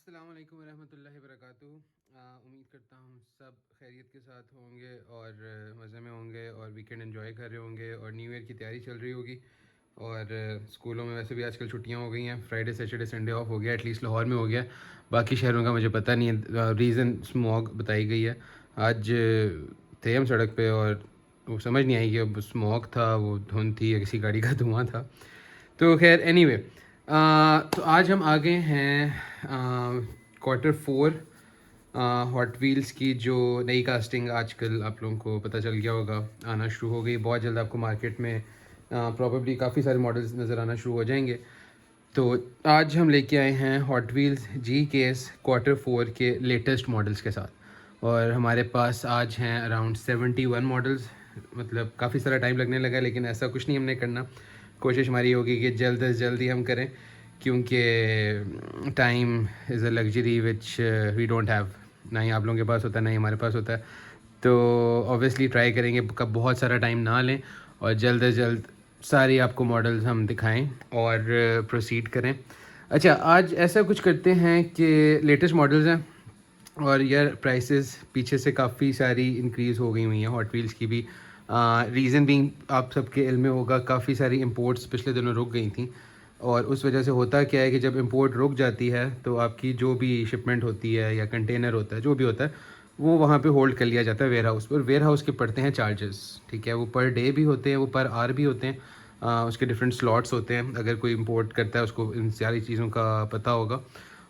अस्सलाम वालेकुम रहमतुल्लाहि वबरकातुहू। उम्मीद करता हूँ सब खैरियत के साथ होंगे और मज़े में होंगे और वीकेंड एंजॉय कर रहे होंगे और न्यू ईयर की तैयारी चल रही होगी। और स्कूलों में वैसे भी आजकल छुट्टियाँ हो गई हैं, फ्राइडे सैटरडे संडे ऑफ हो गया, एटलीस्ट लाहौर में हो गया। बाकी शहरों का मुझे पता नहीं है। रीज़न स्मॉग बताई गई है। आज थे हम सड़क पे और वो समझ नहीं आई कि अब स्मॉग था, वो धुंध थी या किसी गाड़ी का धुआं था। तो खैर एनीवे, तो आज हम आ गए हैं Q4 हॉट व्हील्स की जो नई कास्टिंग आजकल आप लोगों को पता चल गया होगा, आना शुरू हो गई। बहुत जल्द आपको मार्केट में प्रॉबेबली काफ़ी सारे मॉडल्स नज़र आना शुरू हो जाएंगे। तो आज हम लेके आए हैं हॉट व्हील्स GKS Q4 के लेटेस्ट मॉडल्स के साथ। और हमारे पास आज हैं अराउंड 71 मॉडल्स। मतलब काफ़ी सारा टाइम लगने लगा, लेकिन ऐसा कुछ नहीं हमने करना। कोशिश हमारी होगी कि जल्द से जल्द ही हम करें, क्योंकि time is a luxury which we don't have. ना ही आप लोगों के पास होता है, ना ही हमारे पास होता है। तो ऑब्वियसली ट्राई करेंगे कब बहुत सारा टाइम ना लें और जल्द से जल्द सारी आपको मॉडल्स हम दिखाएं और प्रोसीड करें। अच्छा, आज ऐसा कुछ करते हैं कि लेटेस्ट मॉडल्स हैं और यार प्राइसेस पीछे से काफ़ी सारी इंक्रीज़ हो गई हुई हैं हॉट व्हील्स की भी। रीज़न भी आप सबके इल्म में होगा, काफ़ी सारी इंपोर्ट्स पिछले दिनों रुक गई थी। और उस वजह से होता क्या है कि जब इंपोर्ट रुक जाती है तो आपकी जो भी शिपमेंट होती है या कंटेनर होता है, जो भी होता है, वो वहाँ पे होल्ड कर लिया जाता है वेयर हाउस पर। वेयर हाउस के पड़ते हैं चार्जेस, ठीक है। वो पर डे भी होते हैं, वो पर आवर भी होते हैं। उसके डिफरेंट स्लॉट्स होते हैं। अगर कोई इंपोर्ट करता है उसको इन सारी चीज़ों का पता होगा।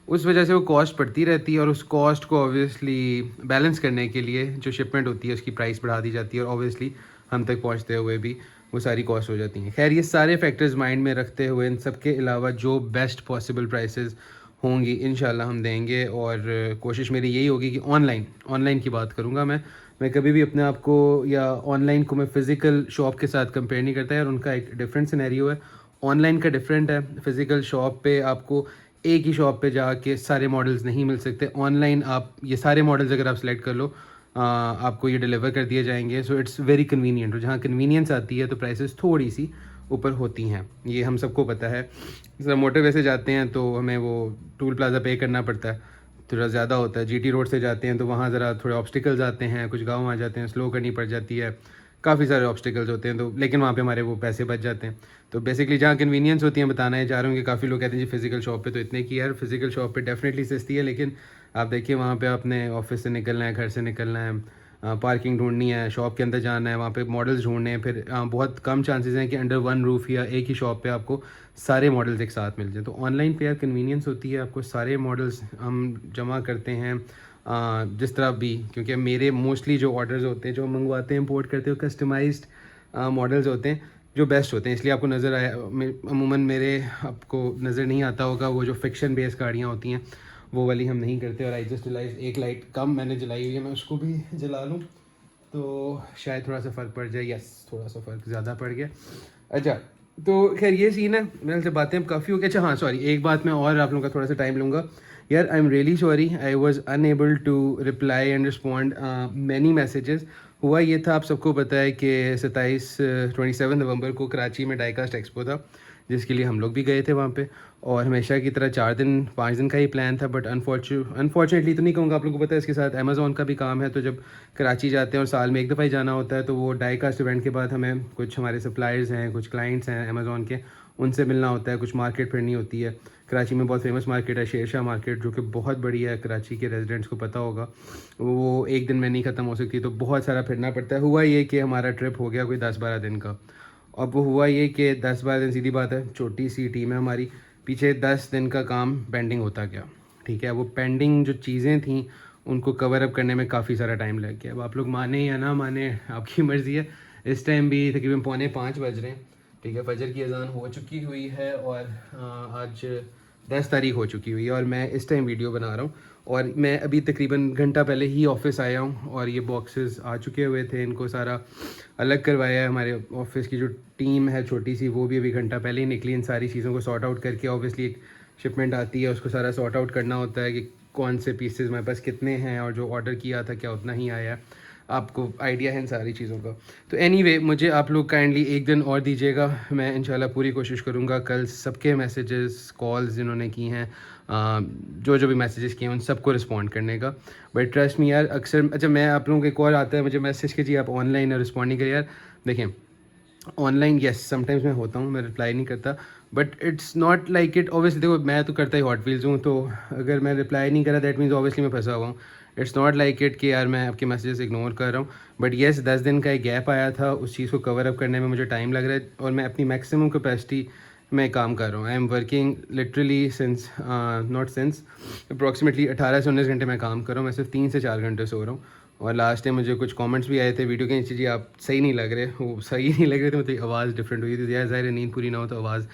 उस वजह से वो कॉस्ट बढ़ती रहती है और उस कॉस्ट को ऑब्वियसली बैलेंस करने के लिए जो शिपमेंट होती है उसकी प्राइस बढ़ा दी जाती है और ऑब्वियसली हम तक पहुंचते हुए भी वो सारी कॉस्ट हो जाती हैं। खैर, ये सारे फैक्टर्स माइंड में रखते हुए इन सब के अलावा जो बेस्ट पॉसिबल प्राइसेस होंगी इंशाल्लाह हम देंगे। और कोशिश मेरी यही होगी कि ऑनलाइन ऑनलाइन की बात करूँगा मैं कभी भी अपने आप को या ऑनलाइन को मैं फ़िज़िकल शॉप के साथ कंपेयर नहीं करता यार। उनका एक डिफरेंट सिनेरियो है, ऑनलाइन का डिफरेंट है। फ़िज़िकल शॉप पे आपको एक ही शॉप पे जाके सारे मॉडल्स नहीं मिल सकते। ऑनलाइन आप ये सारे मॉडल्स अगर आप सेलेक्ट कर लो, आपको ये डिलीवर कर दिए जाएंगे। So it's very convenient. और जहाँ कन्वीनियंस आती है तो प्राइसेस थोड़ी सी ऊपर होती हैं, ये हम सबको पता है। जब मोटरवे से जाते हैं तो हमें वो टूल प्लाज़ा पे करना पड़ता है, थोड़ा ज़्यादा होता है। GT रोड से जाते हैं तो वहाँ ज़रा थोड़े ऑब्स्टिकल्स आते हैं, कुछ गाँव आ जाते हैं, स्लो करनी पड़ जाती है, काफ़ी सारे ऑब्स्टिकल्स होते हैं। तो लेकिन वहाँ पे हमारे वो पैसे बच जाते हैं। तो बेसिकली जहाँ कन्वीनियंस होती है, बताना है चाह रहा हूँ कि काफ़ी लोग कहते हैं जी फिज़िकल शॉप पे तो इतने की। यार फिज़िकल शॉप पे डेफिनेटली सस्ती है, लेकिन आप देखिए वहाँ पे आपने ऑफिस से निकलना है, घर से निकलना है, पार्किंग ढूंढनी है, शॉप के अंदर जाना है, वहाँ पे मॉडल्स ढूंढने हैं, फिर बहुत कम चांसेस हैं कि अंडर वन रूफ़ या एक ही शॉप पे आपको सारे मॉडल्स एक साथ मिल जाए। तो ऑनलाइन पे यार कन्वीनियंस होती है, आपको सारे मॉडल्स हम जमा करते हैं जिस तरह भी। क्योंकि मेरे मोस्टली जो ऑर्डर्स होते हैं जो हम मंगवाते हैं इम्पोर्ट करते हैं, कस्टमाइज्ड मॉडल्स होते हैं जो बेस्ट होते हैं। इसलिए आपको नज़र आया अमूमन मेरे आपको नज़र नहीं आता होगा वो जो फिक्शन बेस्ड गाड़ियाँ होती हैं वो वाली हम नहीं करते। और आई जस्ट रियलाइज एक लाइट कम मैंने जलाई हुई है, मैं उसको भी जला लूँ तो शायद थोड़ा सा फ़र्क पड़ जाए। यस, थोड़ा सा फ़र्क ज़्यादा पड़ गया। अच्छा, तो खैर ये सीन है। मेरे से बातें अब काफ़ी हो गई। अच्छा हाँ, सॉरी, एक बात मैं और आप लोगों का थोड़ा सा टाइम लूँगा यार। I am really sorry, I was unable to reply and respond many messages. हुआ ये था, आप सबको पता है कि 27 नवंबर को कराची में डाईकास्ट एक्सपो था, जिसके लिए हम लोग भी गए थे वहाँ पे। और हमेशा की तरह 4 दिन 5 दिन का ही प्लान था, बट अनफॉर्चुनेटली तो नहीं कहूँगा, आप लोगों को पता है इसके साथ अमेज़ॉन का भी काम है। तो जब कराची जाते हैं और साल में एक दफ़ा ही जाना होता है, तो वो डाईकास्ट इवेंट के बाद हमें कुछ हमारे सप्लायर्स हैं, कुछ क्लाइंट्स हैं अमेज़ॉन के, उनसे मिलना होता है, कुछ मार्केट फिरनी होती है। कराची में बहुत फेमस मार्केट है शेर शाह मार्केट, जो कि बहुत बड़ी है, कराची के रेजिडेंट्स को पता होगा। वो एक दिन में नहीं ख़त्म हो सकती, तो बहुत सारा फिरना पड़ता है। हुआ ये कि हमारा ट्रिप हो गया कोई 10-12 दिन का। अब वो हुआ ये कि 10-12 दिन, सीधी बात है, छोटी सी टीम है हमारी, पीछे 10 दिन का काम पेंडिंग होता गया। ठीक है, वो पेंडिंग जो चीज़ें थी उनको कवर अप करने में काफ़ी सारा टाइम लग गया। अब आप लोग माने या ना माने, आपकी मर्ज़ी है। इस टाइम भी तकरीबन 4:45 बज रहे हैं। ठीक है, फजर की अजान हो चुकी हुई है और आज 10 तारीख हो चुकी हुई है और मैं इस टाइम वीडियो बना रहा हूँ। और मैं अभी तकरीबन घंटा पहले ही ऑफिस आया हूँ और ये बॉक्सेस आ चुके हुए थे, इनको सारा अलग करवाया है। हमारे ऑफिस की जो टीम है छोटी सी, वो भी अभी घंटा पहले ही निकली इन सारी चीज़ों को सॉर्ट आउट करके। ऑब्वियसली एक शिपमेंट आती है, उसको सारा सॉर्ट आउट करना होता है कि कौन से पीसेस हमारे पास कितने हैं और जो ऑर्डर किया था क्या उतना ही आया। आपको आइडिया है इन सारी चीज़ों का। तो एनीवे, मुझे आप लोग काइंडली एक दिन और दीजिएगा, मैं इंशाल्लाह पूरी कोशिश करूँगा कल सबके मैसेजेस कॉल्स जिन्होंने की हैं जो जो भी मैसेजेस किए उन सबको रिस्पॉन्ड करने का। बट ट्रस्ट मी यार, अक्सर अच्छा मैं आप लोगों को एक और आता है मुझे मैसेज कीजिए आप ऑनलाइन और रिस्पॉन्ड नहीं करिए यार। देखें ऑनलाइन येस समटाइम्स मैं होता हूँ, मैं रिप्लाई नहीं करता, but it's not like it obviously. देखो मैं तो करता ही हॉट व्हील्स हूँ, तो अगर मैं रिप्लाई नहीं करा दैट मीन्स ऑब्वियसली मैं फंसा हुआ हूँ। इट्स नॉट लाइक इट कि यार मैं आपके मैसेजेस इग्नोर कर रहा हूँ, बट येस 10 दिन का एक गैप आया था, उस चीज़ को कवर अप करने में मुझे टाइम लग रहा है और मैं अपनी मैक्सिमम कैपेसिटी में काम कर रहा हूँ। I am working literally since not since approximately 18 से 19 घंटे मैं काम कर रहा हूँ। मैं सिर्फ 3 से 4 घंटे सो रहा हूँ। और लास्ट टाइम मुझे कुछ कमेंट्स भी आए थे वीडियो के नीचे, जी आप सही नहीं लग रहे, वो सही नहीं लग रहे थे, मतलब आवाज़ डिफरेंट हुई थी। यार ज़ाहिर नींद पूरी ना हो तो आवाज़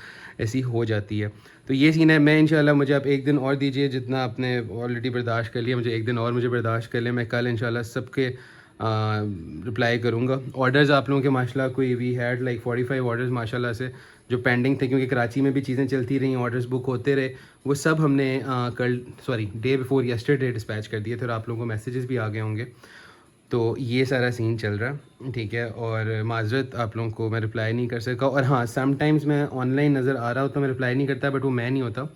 ऐसी हो जाती है। तो ये सीन है। मैं इंशाल्लाह मुझे आप एक दिन और दीजिए, जितना आपने ऑलरेडी बर्दाश्त कर लिया मुझे एक दिन और मुझे बर्दाश्त कर लिया। मैं कल इंशाल्लाह सबके रिप्लाई करूँगा। ऑर्डर्स आप लोगों के माशाल्लाह कोई वी हैड लाइक 45 ऑर्डर्स माशाल्लाह से जो पेंडिंग थे, क्योंकि कराची में भी चीज़ें चलती रही, ऑर्डर्स बुक होते रहे, वो सब हमने कल डे बिफोर येस्टरडे डिस्पैच कर दिए थे और आप लोगों को मैसेजेस भी आ गए होंगे। तो ये सारा सीन चल रहा है, ठीक है। और माजरत आप लोगों को मैं रिप्लाई नहीं कर सका। और हाँ समटाइम्स मैं ऑनलाइन नज़र आ रहा होता मैं रिप्लाई नहीं करता, बट वो मैं नहीं होता।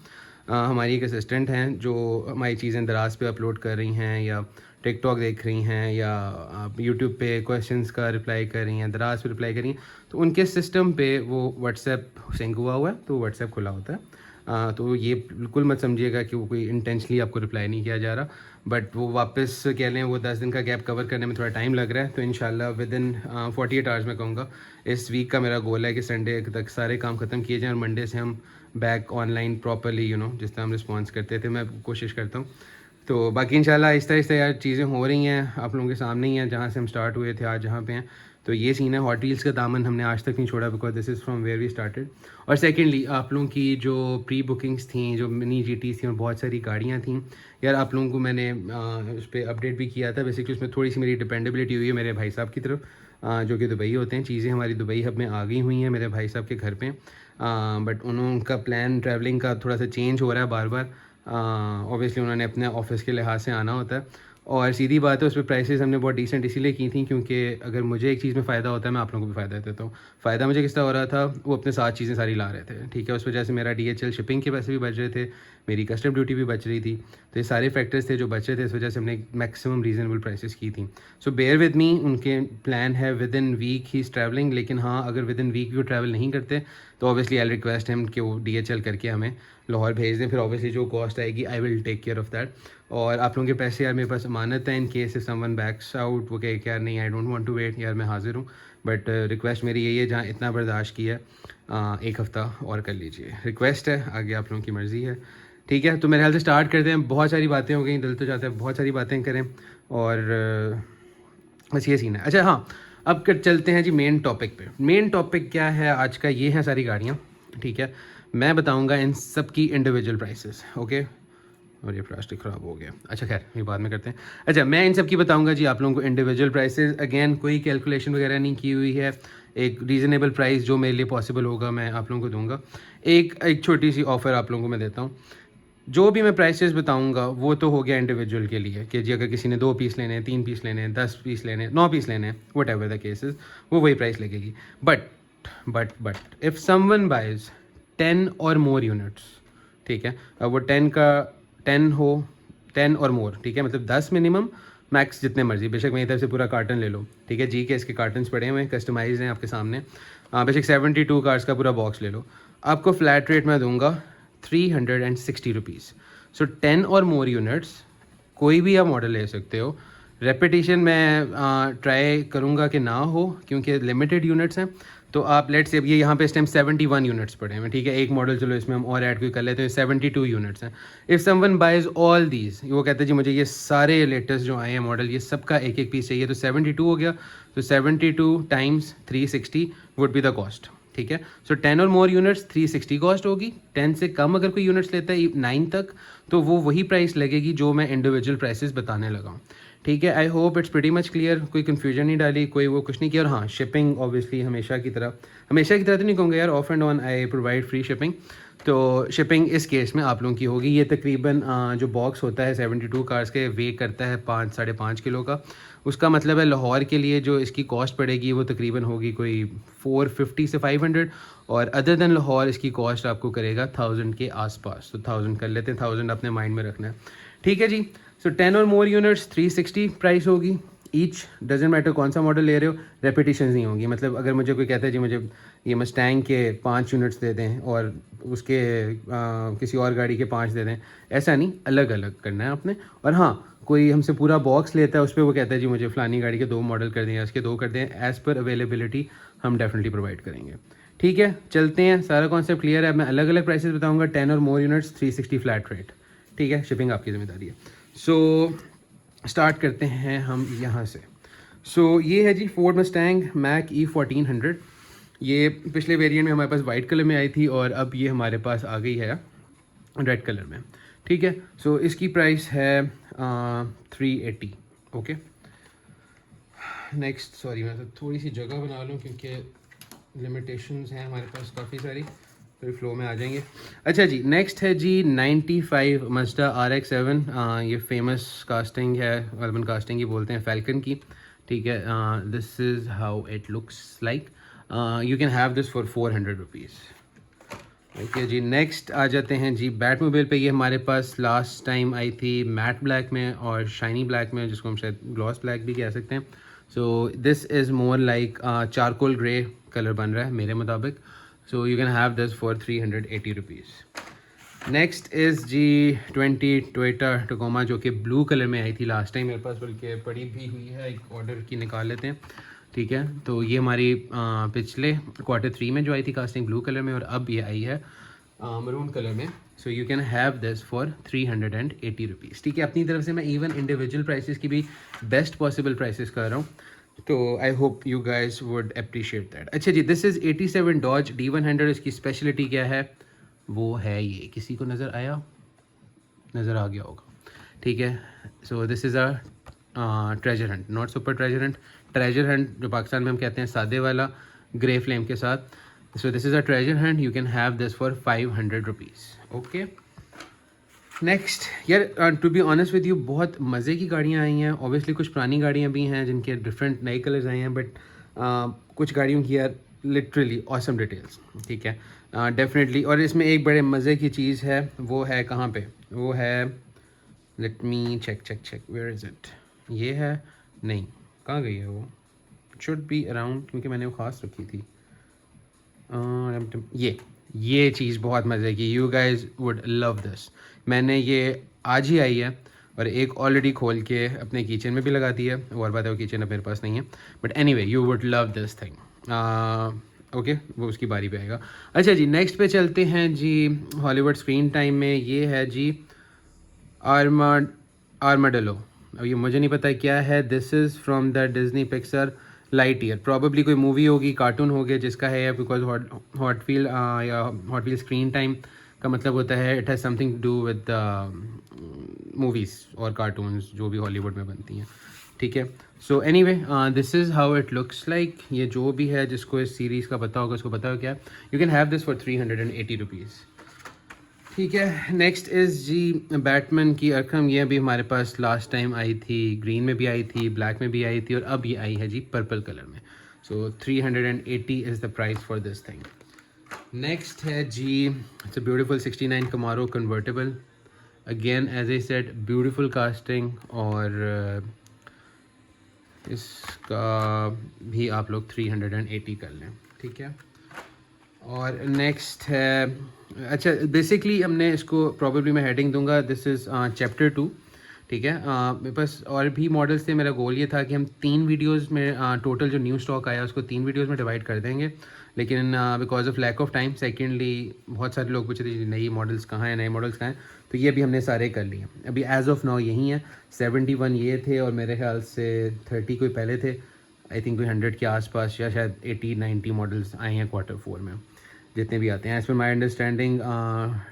हमारी एक असिस्टेंट हैं जो हमारी चीज़ें दराज पे अपलोड कर रही हैं, या टिकटॉक देख रही हैं, या आप यूट्यूब पे क्वेश्चंस का रिप्लाई कर रही हैं, दराज पे रिप्लाई कर रही हैं, तो उनके सिस्टम पे वो व्हाट्सएप सिंक हुआ हुआ है, तो व्हाट्सएप खुला होता है। तो ये बिल्कुल मत समझिएगा कि वो कोई इंटेंशनली आपको रिप्लाई नहीं किया जा रहा, बट वो वापस कह लें वो 10 दिन का गैप कवर करने में थोड़ा टाइम लग रहा है। तो इंशाल्लाह विद इन 48 आवर्स मैं कहूँगा इस वीक का मेरा गोल है कि संडे तक सारे काम ख़त्म किए जाएँ और मंडे से हम बैक ऑनलाइन प्रॉपरली जिस तरह हम रिस्पॉन्स करते थे मैं कोशिश करता हूँ। तो बाकी इंशाल्लाह आहिस्ता आहिस्ता यार चीज़ें हो रही हैं, आप लोगों के सामने ही हैं, जहाँ से हम स्टार्ट हुए थे आज जहाँ पे हैं। तो ये सीन है, हॉट व्हील्स का दामन हमने आज तक नहीं छोड़ा, because this is from where we started. और सेकेंडली आप लोगों की जो प्री बुकिंग्स थी, जो मिनी GTs थी और बहुत सारी गाड़ियाँ थी यार, आप लोगों को मैंने उस पर अपडेट भी किया था। बेसिकली उसमें थोड़ी सी मेरी डिपेंडेबिलिटी हुई है मेरे भाई साहब की तरफ, जो कि दुबई होते हैं। चीज़ें हमारी दुबई हब में आ गई हुई हैं मेरे भाई साहब के घर पे, बट उनका प्लान ट्रैवलिंग का थोड़ा सा चेंज हो रहा है बार बार। ऑब्वियसली उन्होंने अपने ऑफिस के लिहाज से आना होता है, और सीधी बात है उस पर प्राइसेस हमने बहुत डिसेंट इसीलिए की थी क्योंकि अगर मुझे एक चीज़ में फ़ायदा होता है मैं आप लोगों को भी फ़ायदा देता हूँ। फ़ायदा मुझे किस तरह हो रहा था, वो अपने साथ चीज़ें सारी ला रहे थे, ठीक है। उस वजह से मेरा DHL शिपिंग के पैसे भी बच रहे थे, मेरी कस्टम ड्यूटी भी बच रही थी। तो ये सारे फैक्टर्स थे जो बच रहे थे, इस वजह से हमने मैक्सिमम रीज़नेबल प्राइसेस की थी। सो बेयर विद मी, उनके प्लान है within week he is travelling. लेकिन हाँ अगर विद इन वीक भी वो ट्रैवल नहीं करते तो ऑब्वियसली आई रिक्वेस्ट हिम कि वो DHL करके हमें लाहौर भेज दें। फिर ऑब्वियसली जो कॉस्ट आएगी I will take care of that. और आप लोगों के पैसे यार मेरे पास अमानत है, in case someone backs out, वो कहे कि यार नहीं I don't want to wait, यार मैं हाजिर हूँ। बट रिक्वेस्ट मेरी यही है, जहाँ इतना बर्दाश्त किया एक हफ़्ता और कर लीजिए, रिक्वेस्ट है, आगे आप लोगों की मर्ज़ी है, ठीक है। तो मेरे ख्याल से स्टार्ट करते हैं। बहुत सारी बातें हो गई, दिल तो चाहता है बहुत सारी बातें करें, और बस ये सीन है। अच्छा हाँ, अब चलते हैं जी मेन टॉपिक पे। मेन टॉपिक क्या है आज का, ये है सारी गाड़ियाँ, ठीक है। मैं बताऊँगा इन सब की इंडिविजुअल प्राइसेस, ओके। और ये प्लास्टिक ख़राब हो गया, अच्छा खैर ये बाद में करते हैं। अच्छा मैं इन सब की बताऊंगा जी आप लोगों को इंडिविजुअल प्राइसेस। अगेन कोई कैलकुलेशन वगैरह नहीं की हुई है, एक रीज़नेबल प्राइस जो मेरे लिए पॉसिबल होगा मैं आप लोगों को दूंगा। एक छोटी सी ऑफ़र आप लोगों को मैं देता हूँ, जो भी मैं प्राइसेस बताऊंगा वो तो हो गया इंडिविजुअल के लिए, कि जी अगर किसी ने 2 पीस लेने हैं, 3 पीस लेने हैं, 10 पीस लेने हैं, 9 पीस लेने हैं, वट एवर द केसेस, वो वही प्राइस लगेगी। बट इफ़ समवन बाइज 10 और मोर यूनिट्स, ठीक है, अब वो 10 का 10 हो, 10 और मोर, ठीक है, मतलब 10 मिनिमम, मैक्स जितने मर्जी, बेशक मेरी तरफ से पूरा कार्टन ले लो, ठीक है। जी के इसके कार्टन्स पड़े हुए हैं, कस्टमाइज हैं आपके सामने, बेशक 72 कार्स का पूरा बॉक्स ले लो, आपको फ्लैट रेट में दूंगा 360 रुपीज़। सो 10 और मोर यूनिट्स कोई भी आप मॉडल ले सकते हो। रेपिटेशन मैं ट्राई करूँगा कि ना हो, क्योंकि लिमिटेड यूनिट्स हैं। तो आप लेट्स से ये यहाँ पे इस टाइम 71 यूनिट्स पड़े हैं, ठीक है। एक मॉडल चलो इसमें हम और ऐड कोई कर लेते हैं, 72 यूनिट्स हैं। If someone buys all these, वो कहते हैं जी मुझे ये सारे लेटेस्ट जो आए हैं मॉडल, ये सबका एक एक पीस चाहिए, तो 72 हो गया। तो 72 times 360 would be the cost, ठीक है। सो 10 और मोर यूनिट्स 360 कॉस्ट होगी। 10 से कम अगर कोई यूनिट्स लेता है 9 तक, तो वो वही प्राइस लगेगी जो मैं इंडिविजुअल प्राइसेस बताने लगा हूँ, ठीक है। I hope it's pretty much clear, कोई कन्फ्यूजन नहीं डाली, कोई वो कुछ नहीं किया। और हाँ शिपिंग ऑब्वियसली हमेशा की तरह तो नहीं कहूँगा यार, of and on I provide free shipping. तो शिपिंग इस केस में आप लोगों की होगी। ये तकरीबन जो बॉक्स होता है 72 कार्स के वे करता है 5-5.5 किलो का। उसका मतलब है लाहौर के लिए जो इसकी कॉस्ट पड़ेगी वो तकरीबन होगी कोई 450 से 500, और अदर दैन लाहौर इसकी कॉस्ट आपको करेगा 1000 के आसपास। तो 1000 कर लेते हैं, 1000 अपने माइंड में रखना है, ठीक है जी। सो 10 और मोर यूनिट्स 360 प्राइस होगी ईच। डजेंट मैटर कौन सा मॉडल ले रहे हो, रेपिटेशन नहीं होंगी। मतलब अगर मुझे कोई कहता है जी मुझे ये मस्टैंग के 5 यूनिट्स दे दें और उसके किसी और गाड़ी के 5 दे दें, ऐसा नहीं, अलग अलग करना है आपने। और हाँ, कोई हमसे पूरा बॉक्स लेता है, उस पर वो कहता है जी मुझे फ़लानी गाड़ी के 2 मॉडल कर दें या इसके 2 कर दें, एज़ पर अवेलेबिलिटी हम डेफिनेटली प्रोवाइड करेंगे, ठीक है। चलते हैं, सारा कॉन्सेप्ट क्लियर है। मैं अलग अलग प्राइसेस बताऊँगा, 10 और मोर यूनिट्स 360 फ्लैट रेट, ठीक है। शिपिंग आपकी जिम्मेदारी है। सो स्टार्ट करते हैं हम यहाँ से। सो ये है जी फोर्ड मस्टैंग मैक E1400। ये पिछले वेरिएंट में हमारे पास वाइट कलर में आई थी और अब ये हमारे पास आ गई है रेड कलर में, ठीक है। सो इसकी प्राइस है 380। ओके, नेक्स्ट, सॉरी मैं तो थोड़ी सी जगह बना लूँ क्योंकि लिमिटेशंस हैं हमारे पास काफ़ी सारी, तो फ्लो में आ जाएंगे। अच्छा जी, नेक्स्ट है जी 95 मज़दा RX-7। ये फेमस कास्टिंग है, अर्बन कास्टिंग ही बोलते हैं, फैल्कन की, ठीक है। This is how it looks like. You can have this for 400 rupees. Okay जी, नेक्स्ट आ जाते हैं जी बैटमोबाइल पे। ये हमारे पास लास्ट टाइम आई थी मैट ब्लैक में और शाइनी ब्लैक में, जिसको हम शायद ग्लॉस ब्लैक भी कह सकते हैं। So this is more like charcoal grey colour बन रहा है मेरे मुताबिक। So you can have this for 380 rupees. Next is जी 20 टोयोटा टकोमा, जो कि ब्लू कलर में आई थी लास्ट टाइम मेरे पास, बल्कि पड़ी भी हुई है, एक ऑर्डर की निकाल लेते हैं, ठीक है। तो ये हमारी पिछले Q3 में जो आई थी कास्टिंग ब्लू कलर में, और अब ये आई है मरून कलर में। सो you can have this for 380 rupees, ठीक है। अपनी तरफ से मैं इवन इंडिविजुअल प्राइसेस की भी बेस्ट पॉसिबल प्राइसेस कर रहा हूँ, तो I hope you guys would appreciate that. अच्छा जी, दिस इज़ 87 डॉज D100। इसकी स्पेशलिटी क्या है, वो है ये, किसी को नज़र आया, नज़र आ गया होगा, ठीक है। सो this is a treasure Hunt, not super treasure Hunt, treasure Hunt जो पाकिस्तान में हम कहते हैं सादे वाला ग्रे फ्लेम के साथ। So this is a treasure hunt, you can have this for 500 rupees. Okay, next यार, to be honest with you, बहुत मज़े की गाड़ियाँ आई हैं। ऑब्वियसली कुछ पुरानी गाड़ियाँ भी हैं जिनके डिफरेंट नए कलर्स आए हैं, बट कुछ गाड़ियों की यार लिटरली ऑसम डिटेल्स, ठीक है, डेफिनेटली। और इसमें एक बड़े मज़े की चीज़ है, वो है कहाँ पे, वो है, let me check where is it. ये है, नहीं, कहाँ गई है वो, शुड बी अराउंड, क्योंकि मैंने वो ख़ास रखी थी। ये चीज़ बहुत मज़े की, you guys would love this. मैंने ये आज ही आई है और एक ऑलरेडी खोल के अपने किचन में भी लगा दी है, और बात है वो किचन अब मेरे पास नहीं है, but anyway you would love this thing. Okay, वो उसकी बारी पे आएगा। अच्छा जी, नेक्स्ट पे चलते हैं जी हॉलीवुड स्क्रीन टाइम में। ये है जी आर्माडेलो। अब ये मुझे नहीं पता क्या है, this is from the Disney Pixar Lightyear, probably कोई मूवी होगी, कार्टून हो गया जिसका है, because hot wheel screen time का मतलब होता है it has something to do with movies और कार्टून्स जो भी हॉलीवुड में बनती हैं, ठीक है। So anyway this is how it looks like. ये जो भी है जिसको इस सीरीज़ का पता होगा उसको पता हो क्या, you can have this for 380 rupees, ठीक है। नेक्स्ट इज़ जी बैटमैन की अरकम। ये भी हमारे पास लास्ट टाइम आई थी, ग्रीन में भी आई थी, ब्लैक में भी आई थी, और अब ये आई है जी पर्पल कलर में। So 380 is the price for this thing. Next है जी, it's a beautiful 69 Camaro convertible. Again as I said, beautiful casting, और इसका भी आप लोग 380 कर लें, ठीक है। और नेक्स्ट है, अच्छा बेसिकली हमने इसको प्रॉबेबली मैं हेडिंग दूंगा, दिस इज़ चैप्टर 2, ठीक है। मेरे पास और भी मॉडल्स थे, मेरा गोल ये था कि हम 3 वीडियोस में टोटल जो न्यू स्टॉक आया उसको 3 वीडियोस में डिवाइड कर देंगे, लेकिन because of lack of time, secondly बहुत सारे लोग पूछ रहे थे नई मॉडल्स कहाँ हैं, नए मॉडल्स कहाँ हैं, तो ये भी हमने सारे कर लिए। अभी एज ऑफ नाउ यही हैं, 71 ये थे, और मेरे ख्याल से 30 कोई पहले थे, आई थिंक कोई 100 के आसपास, या शायद 80-90 मॉडल्स आए हैं Q4 में, जितने भी आते हैं। As per my understanding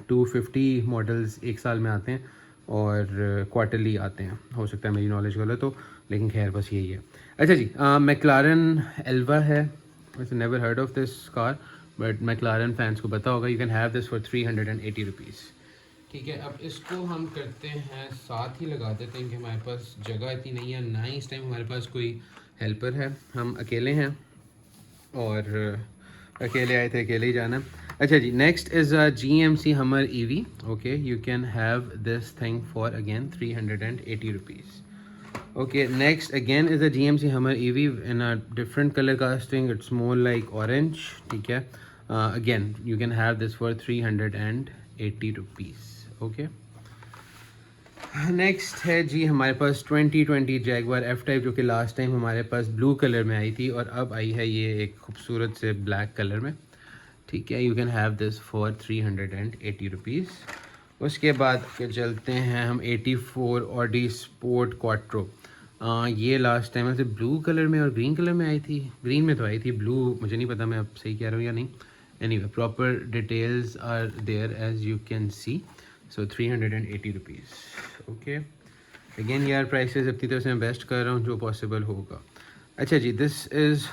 250 models एक साल में आते हैं और क्वार्टरली आते हैं, हो सकता है मेरी नॉलेज गलत हो, लेकिन खैर बस यही है। अच्छा जी, मैक्लारन एल्वा है, वैसे never heard of this car, but McLaren fans को पता होगा, you can have this for 380 rupees. ठीक है, अब इसको हम करते हैं साथ ही लगा देते हैं कि हमारे पास जगह इतनी नहीं है, ना ही इस टाइम हमारे पास कोई हेल्पर है, हम अकेले हैं और अकेले आए थे, अकेले ही जाना। अच्छा जी, next is a GMC Hummer EV। Okay, you can have this thing for again 380 rupees. Okay, next again is a GMC Hummer EV in a different color casting. It's more like orange. ठीक है, again you can have this for 380 rupees. Okay. Next है जी हमारे पास 2020 Jaguar F type, जो कि last time हमारे पास blue colour में आई थी और अब आई है ये एक खूबसूरत से ब्लैक कलर में। ठीक है, you can have this for 380 rupees. उसके बाद के चलते हैं हम 84 ऑडी स्पोर्ट क्वाट्रो। ये लास्ट टाइम ऐसे ब्लू कलर में और ग्रीन कलर में आई थी, ग्रीन में तो आई थी, ब्लू मुझे नहीं पता मैं अब सही कह रहा हूँ या नहीं। Anyway, proper details are there as you can see. So 380 rupees. Okay, again यार प्राइसेस अपनी तरफ से मैं बेस्ट कर रहा हूँ जो पॉसिबल होगा। अच्छा जी, दिस इज़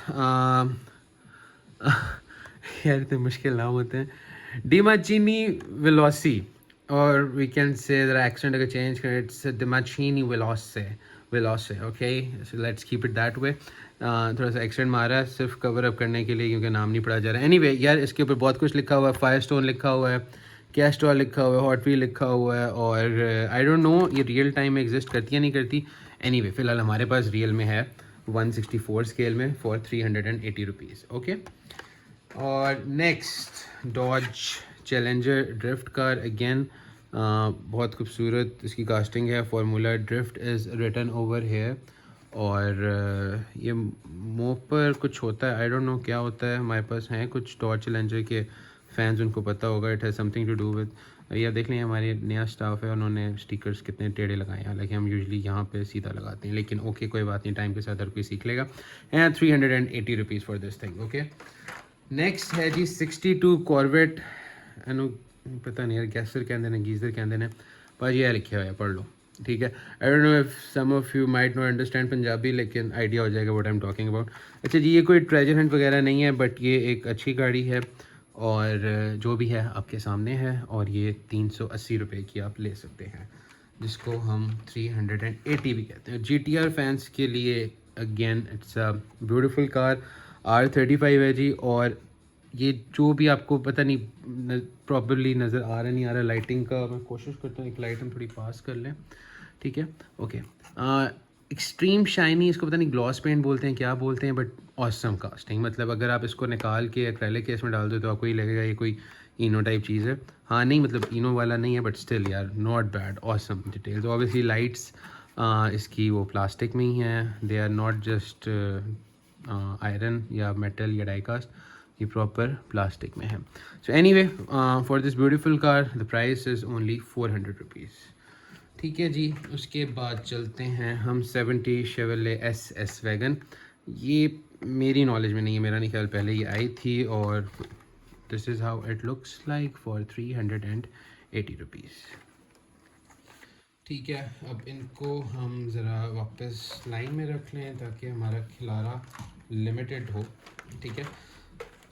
यार इतने मुश्किल नाम होते हैं। डिमाचीनी वेलोसी, और वी कैन से ज़रा एक्सेंट अगर चेंज करें, इट्स डिमाचीनी वेलोसे। Okay, so let's keep it that way. थोड़ा सा एक्सेंट मारा है सिर्फ कवर अप करने के लिए, क्योंकि नाम नहीं पढ़ा जा रहा है। एनीवे यार, इसके ऊपर बहुत कुछ लिखा हुआ है, फायरस्टोन लिखा हुआ है, कैस्ट्रॉल लिखा हुआ है, हॉट व्हील लिखा हुआ है, और आई डोंट नो ये रियल टाइम में एग्जिस्ट करती या नहीं करती। एनीवे, फ़िलहाल हमारे पास रियल में है 164 स्केल में फॉर 380 रुपीज़। ओके, और next Dodge Challenger drift car. Again बहुत खूबसूरत इसकी कास्टिंग है, formula drift is written over here, और ये मुँह पर कुछ होता है, आई डोंट नो क्या होता है। हमारे पास हैं कुछ डॉज चैलेंजर के फैंस, उनको पता होगा, it has something to do with. या देख लें, हमारे नया स्टाफ है, उन्होंने स्टिकर्स कितने टेढ़े लगाए हैं, हालांकि हम यूजुअली यहाँ पे सीधा लगाते हैं, लेकिन ओके कोई बात नहीं, टाइम के साथ हर कोई सीख लेगा। And 380 rupees for this thing. Okay, next है जी 62 कॉर्वेट, एनु पता नहीं यार, गैसर कहते हैं, गीज़र कहते हैं, पर यह लिखे हुआ है, पढ़ लो। ठीक है, I don't know if some of you might not understand Punjabi, लेकिन आइडिया हो जाएगा what I am talking about. अच्छा जी, ये कोई ट्रेजर हंट वगैरह नहीं है, बट ये एक अच्छी गाड़ी है, और जो भी है आपके सामने है, और ये 380 रुपये की आप ले सकते हैं, जिसको हम 380 भी कहते हैं। GTR फैंस के लिए again it's a beautiful car, R35 है जी, और ये जो भी आपको पता नहीं प्रॉपरली नज़र आ रहा नहीं आ रहा लाइटिंग का, मैं कोशिश करता हूँ एक लाइट हम थोड़ी पास कर लें। ठीक है, ओके, एक्सट्रीम शाइनी, इसको पता नहीं ग्लॉस पेंट बोलते हैं क्या बोलते हैं, बट ऑसम कास्टिंग, मतलब अगर आप इसको निकाल के एक्रेलिक केस में डाल दो तो आपको ही लगेगा ये कोई इनो टाइप चीज़ है। हाँ नहीं, मतलब इनो वाला नहीं है, बट स्टिल यार not bad, awesome details. Obviously lights इसकी वो प्लास्टिक में ही हैं, they are not just iron या मेटल या डाइकास्ट, ये प्रॉपर प्लास्टिक में है। So anyway, for this beautiful car the price is only 400 rupees. ठीक है जी, उसके बाद चलते हैं हम 70 शेवरले SS वैगन। ये मेरी नॉलेज में नहीं है, मेरा नहीं ख्याल पहले ये आई थी, और this is how it looks like for 380 rupees. ठीक है, अब इनको हम ज़रा वापस लाइन में रख लें ताकि हमारा खिलारा लिमिटेड हो। ठीक है,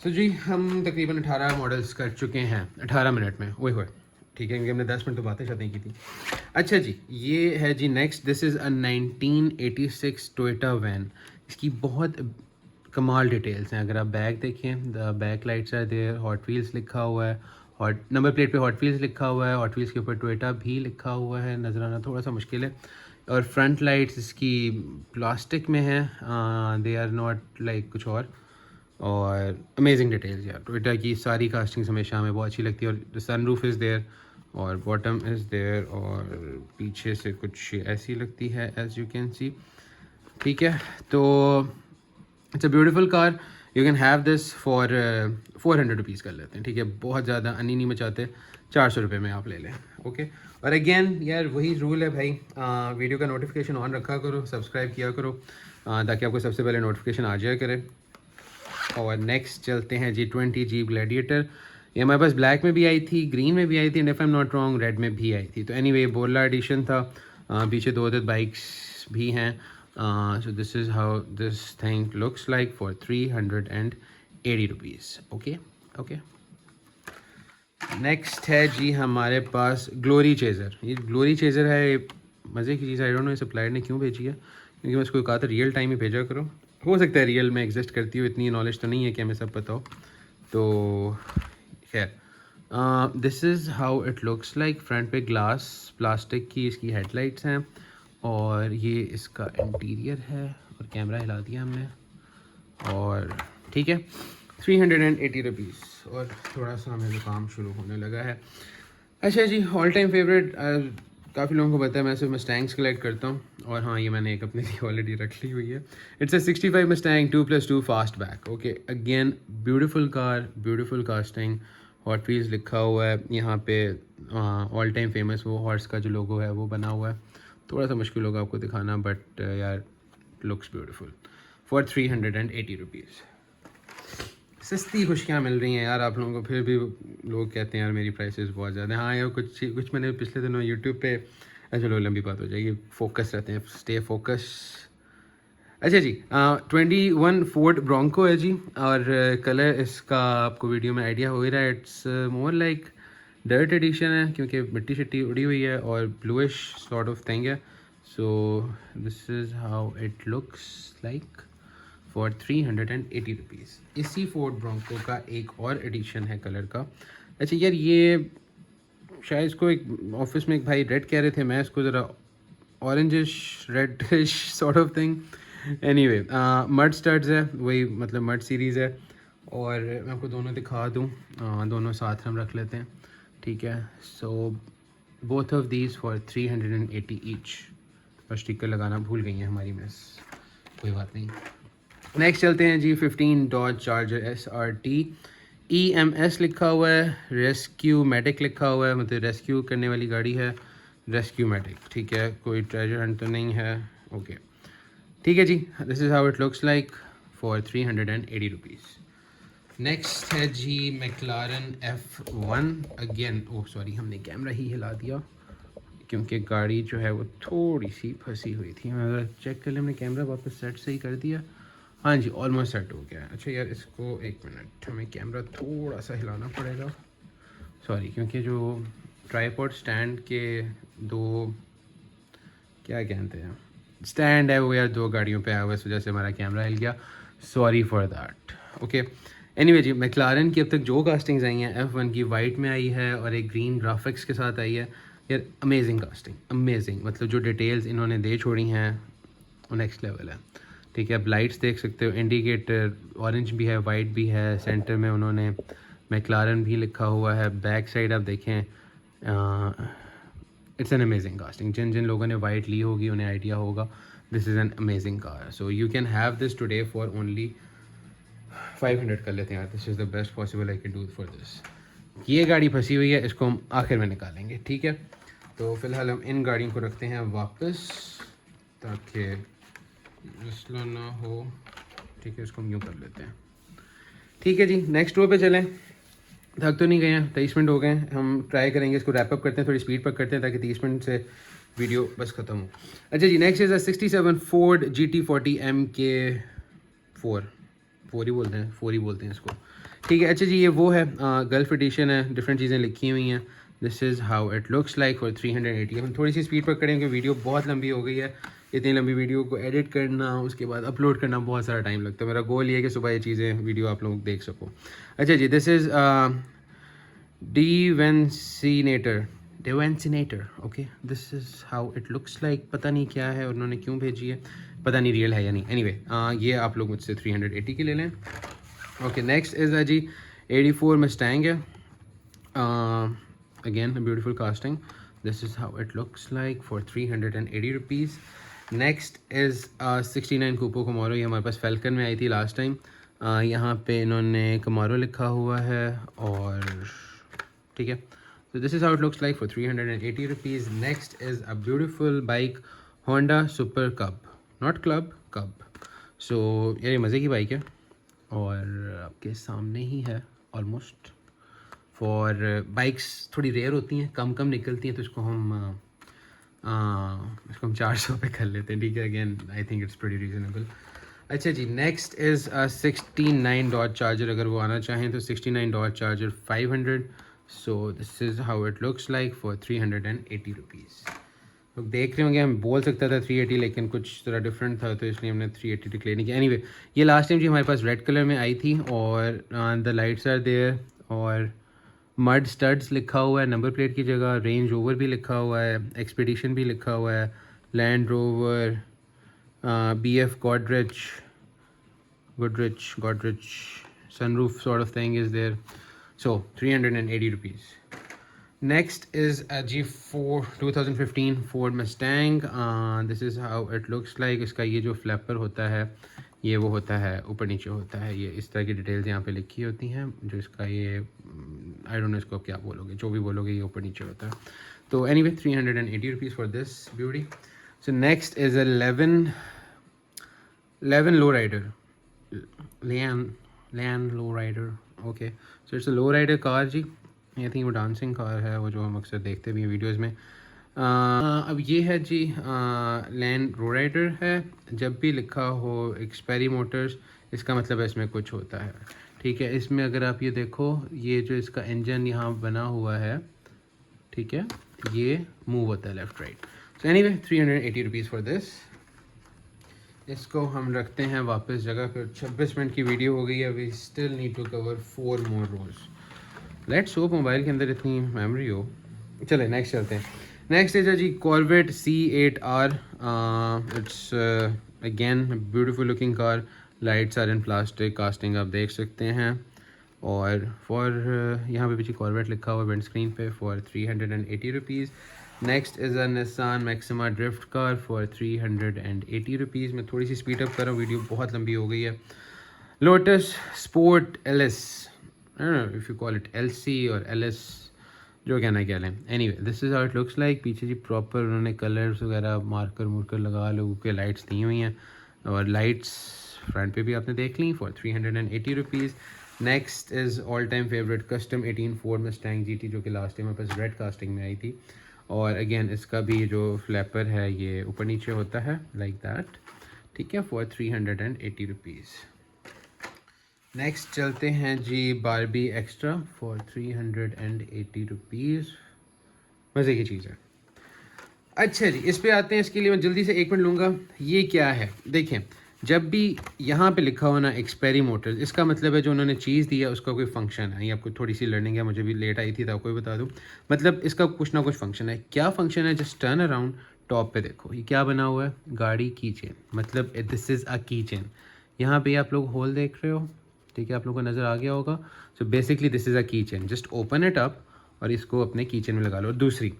सो जी हम तकरीबन 18 मॉडल्स कर चुके हैं 18 मिनट में, वही हुए। ठीक है, क्योंकि हमने 10 मिनट तो बातें शातें की थी। अच्छा जी, ये है जी next, this is a 1986 Toyota van. इसकी बहुत कमाल डिटेल्स हैं, अगर आप बैक देखें, the back lights are there, hot wheels लिखा हुआ है, हॉट नंबर प्लेट पे हॉट व्हील्स लिखा हुआ है, हॉट व्हील्स के ऊपर टोयोटा भी लिखा हुआ है, नज़र आना थोड़ा सा मुश्किल है। और फ्रंट लाइट्स इसकी प्लास्टिक में है, दे आर नॉट लाइक कुछ और अमेजिंग डिटेल्स यार। टोयोटा की सारी कास्टिंग्स हमेशा हमें बहुत अच्छी लगती है, और सन रूफ इज़ देयर और बॉटम इज़ देयर, और पीछे से कुछ ऐसी लगती है एज यू कैन सी। ठीक है, तो it's a beautiful car, you can have this for 400 rupees कर लेते हैं। ठीक है, बहुत ज़्यादा अनी नहीं मचाते, 400 रुपये में आप ले लें। ओके, और अगेन यार वही रूल है भाई, वीडियो का नोटिफिकेशन ऑन रखा करो, सब्सक्राइब किया करो, ताकि आपको सबसे पहले नोटिफिकेशन आ जाया करे। और नेक्स्ट चलते हैं जी 20 जीप ग्लैडिएटर। ये हमारे पास ब्लैक में भी आई थी, ग्रीन में भी आई थी, and if I am not wrong red में भी आई थी। तो एनीवे बोला एडिशन था, पीछे 2 बाइक्स भी हैं। So this is how this thing looks like for 380 rupees. Okay, okay, next है जी हमारे पास ग्लोरी चेज़र। ये ग्लोरी चेज़र है, मज़े की चीज़। आई डोंट नो इस सप्लायर ने क्यों भेजी है, क्योंकि मैं उसको कहा था रियल टाइम ही भेजा करो। हो सकता है रियल में एग्जिस्ट करती हो, इतनी नॉलेज तो नहीं है कि हमें सब पता हो। तो खैर, this is how it looks like. Front पे ग्लास प्लास्टिक की इसकी हेडलाइट्स हैं, और ये इसका इंटीरियर है, और कैमरा हिला दिया हमने, और ठीक है। 380 रुपीज़, और थोड़ा सा हमें ज़ुकाम शुरू होने लगा है। अच्छा जी, ऑल टाइम फेवरेट, काफ़ी लोगों को पता है मैं सिर्फ मस्टैंग्स कलेक्ट करता हूँ, और हाँ ये मैंने एक अपने लिए ऑलरेडी रख ली हुई है। It's a 65 Mustang 2+2 fast back. Okay, again beautiful car, beautiful casting, hot wheels लिखा हुआ है यहाँ पे। ऑल टाइम फेमस वो हॉर्स का जो लोगो है वो बना हुआ है। थोड़ा सा मुश्किल होगा आपको दिखाना, बट यार लुक्स ब्यूटीफुल फॉर 380 रुपीज़। सस्ती खुशियाँ मिल रही हैं यार आप लोगों को, फिर भी लोग कहते हैं यार मेरी प्राइसेस बहुत ज़्यादा हैं। हाँ यार, कुछ मैंने पिछले दिनों यूट्यूब पे, चलो लंबी बात हो जाएगी, फोकस रहते हैं, स्टे फोकस। अच्छा जी, 21 फोर्ड ब्रोंको है जी, और कलर इसका आपको वीडियो में आइडिया हो ही रहा है। It's more like dirt edition है, क्योंकि मिट्टी शिट्टी उड़ी हुई है, और ब्लूइश सॉर्ट ऑफ थिंग है। सो this is how it looks like for 380 rupees. इसी फोर्ड ब्रोंको का एक और एडिशन है कलर का। अच्छा यार, ये शायद इसको एक ऑफिस में एक भाई रेड कह रहे थे, मैं इसको ज़रा orangish reddish sort of thing. Anyway, mud studs है, वही मतलब मड सीरीज़ है, और मैं आपको दोनों दिखा दूँ, दोनों साथ हम रख लेते हैं, ठीक है। So both of these for 380 each. और स्टिकर लगाना भूल गई हैं हमारी मिस, कोई बात नहीं। नेक्स्ट चलते हैं जी, 15 डॉज चार्जर SRT EMS लिखा हुआ है, रेस्क्यू मैटिक लिखा हुआ है, मतलब रेस्क्यू करने वाली गाड़ी है, रेस्क्यू मैटिक, ठीक है। कोई ट्रेजर हंट तो नहीं है, ओके ठीक है जी। This is how it looks like for 380 rupees. Next है जी McLaren F1। Again oh sorry, हमने कैमरा ही हिला दिया, क्योंकि गाड़ी जो है वो थोड़ी सी फंसी हुई थी। मैं चेक कर लिया, हमने कैमरा वापस सेट सही कर दिया। हाँ जी, ऑलमोस्ट सेट हो गया है। अच्छा यार, इसको एक मिनट, हमें कैमरा थोड़ा सा हिलाना पड़ेगा, सॉरी, क्योंकि जो ट्राईपॉड स्टैंड के दो, क्या कहते हैं, स्टैंड है वो यार दो गाड़ियों पे आया हुआ है, इस वजह से हमारा कैमरा हिल गया, sorry for that. Okay, anyway जी, मैक्लारन की अब तक जो कास्टिंग्स आई हैं, F1 की वाइट में आई है और एक ग्रीन ग्राफिक्स के साथ आई है। यार अमेजिंग कास्टिंग, अमेजिंग, मतलब जो डिटेल्स इन्होंने दे छोड़ी हैं वो नेक्स्ट लेवल है, ठीक है। आप लाइट्स देख सकते हो, इंडिकेटर ऑरेंज भी है, वाइट भी है, सेंटर में उन्होंने मैक्लारन भी लिखा हुआ है। बैक साइड आप देखें, इट्स एन अमेजिंग कास्टिंग। जिन जिन लोगों ने वाइट ली होगी उन्हें आइडिया होगा, this is an amazing car. So you can have this today for only 500 कर लेते हैं यार, this is the best possible I can do for this. ये गाड़ी फंसी हुई है, इसको हम आखिर में निकालेंगे, ठीक है। तो फ़िलहाल हम इन गाड़ियों को रखते हैं वापस, ताकि मसला ना हो, ठीक है। इसको हम यूँ कर लेते हैं, ठीक है जी। नेक्स्ट रो पे चलें, थक तो नहीं गए हैं, 23 मिनट हो गए हैं, हम ट्राई करेंगे इसको रैप अप करते हैं, थोड़ी स्पीड पर करते हैं, ताकि 30 मिनट से वीडियो बस ख़त्म हो। अच्छा जी, next is 67 Ford GT40 MK4, four ही बोलते हैं, फोर ही बोलते हैं इसको, ठीक है। अच्छा जी, ये वो है, गल्फ एडिशन है, डिफरेंट चीज़ें लिखी हुई हैं। This is how it looks like for 380। हम थोड़ी सी स्पीड पर करेंगे, वीडियो बहुत लंबी हो गई है। इतनी लंबी वीडियो को एडिट करना, उसके बाद अपलोड करना बहुत सारा टाइम लगता है। मेरा गोल ये है कि सुबह ये चीज़ें वीडियो आप लोग देख सको। अच्छा जी, दिस इज़ डेवेंसिनेटर, okay, this is how it looks like. पता नहीं क्या है, उन्होंने क्यों भेजी है, पता नहीं रियल है या नहीं। एनीवे, ये आप लोग मुझसे 380 की ले लें। ओके, नेक्स्ट इज़ जी 84 मस्टैंग है, again a beautiful casting. This is how it looks like for 380 rupees. Next is 69 Coupe Camaro। ये हमारे पास Falcon में आई थी लास्ट टाइम। यहाँ पे इन्होंने Camaro लिखा हुआ है, और ठीक है। So this is how it looks like for 380 rupees. Next is a beautiful bike, Honda Super Cub, not Club, Cub. So यार ये मज़े की बाइक है, और आपके सामने ही है ऑलमोस्ट। फॉर बाइक्स थोड़ी रेयर होती हैं, कम कम निकलती हैं, तो इसको हम 400 पे कर लेते हैं, ठीक है। Again I think it's pretty reasonable. अच्छा जी, नेक्स्ट इज़ 69 डॉट चार्जर। अगर वो आना चाहें तो 69 dot charger 500। So this is how it looks like for 380 rupees. लोग देख रहे होंगे, हम बोल सकता था 380, लेकिन कुछ थोड़ा डिफरेंट था तो इसलिए हमने 380 डिक्लेयर नहीं किया। एनीवे, ये लास्ट टाइम जी हमारे पास रेड कलर में आई थी और द लाइट्स आर देयर और मड स्टड्स लिखा हुआ है नंबर प्लेट की जगह, रेंज रोवर भी लिखा हुआ है, एक्सपीडिशन भी लिखा हुआ है, land rover, BF Godrej sunroof sort of thing is there. So 380 rupees. Next is a G4 2015 Ford Mustang. This is how it looks like. इसका ये जो फ्लैपर होता है ये वो होता है, ऊपर नीचे होता है, ये इस तरह की डिटेल्स यहाँ पे लिखी होती हैं। जो इसका ये आई डोंट नो इसको आप क्या बोलोगे, जो भी बोलोगे ये ऊपर नीचे होता है। तो anyway 380 rupees for this beauty. So next is 11 low rider, लैन low rider. Okay, so it's a low rider car जी। आई थिंक वो डांसिंग कार है, वो जो हम अक्सर देखते भी हैं वीडियोस में। अब ये है जी लैंड रो राइडर है। जब भी लिखा हो एक्सपेरी मोटर्स, इसका मतलब है इसमें कुछ होता है, ठीक है। इसमें अगर आप ये देखो, ये जो इसका इंजन यहाँ बना हुआ है, ठीक है, ये मूव होता है left right. So anyway 380 rupees for this. इसको हम रखते हैं वापस जगह पर। 26 मिनट की वीडियो हो गई है, we still need to cover 4 more रोज। लेट्स होप मोबाइल के अंदर इतनी मेमोरी हो। चले नेक्स्ट चलते हैं। नेक्स्ट है जी Corvette C8R। It's again beautiful looking car. Lights are in plastic, casting आप देख सकते हैं। और फॉर यहाँ पे पीछे कॉर्वेट लिखा हुआ विंड स्क्रीन पे for 380 rupees. Next is a Nissan maxima drift car for 380 rupees. मैं थोड़ी सी स्पीड अप कर रहा हूँ, वीडियो बहुत लंबी हो गई है। Lotus sport LS, if you call it LC और LS, जो कहना है क्या लें। Anyway this is how it looks like. पीछे जी प्रॉपर उन्होंने कलर्स वगैरह मार्कर लगा लोगों के लाइट्स दी हुई हैं, और लाइट्स फ्रंट पे भी आपने देख ली for 380 rupees. Next is all time favourite custom 18 Ford Mustang GT, जो कि लास्ट टाइम मेरे पास रेड कास्टिंग में आई थी। और अगेन इसका भी जो फ्लैपर है ये ऊपर नीचे होता है लाइक दैट, ठीक है, फॉर 380 रुपीज़। नेक्स्ट चलते हैं जी बारबी एक्स्ट्रा फॉर 380 रुपीज़। मज़े की चीज़ है। अच्छा जी, इस पे आते हैं। इसके लिए मैं जल्दी से 1 मिनट लूँगा। ये क्या है देखें, जब भी यहाँ पे लिखा हो ना एक्सपेरी मोटर्स, इसका मतलब है जो उन्होंने चीज़ दी है उसका कोई फंक्शन है। ये आपको थोड़ी सी लर्निंग है, मुझे भी लेट आई थी तो आपको भी बता दूँ। मतलब इसका कुछ ना कुछ फंक्शन है। क्या फंक्शन है? जस्ट टर्न अराउंड, टॉप पे देखो ये क्या बना हुआ है, गाड़ी की चेन। मतलब this is a key chain. यहाँ पे आप लोग होल देख रहे हो, ठीक है, आप लोगों को नज़र आ गया होगा। So basically this is a key chain. Just open it up और इसको अपने की चेन में लगा लो। और दूसरी,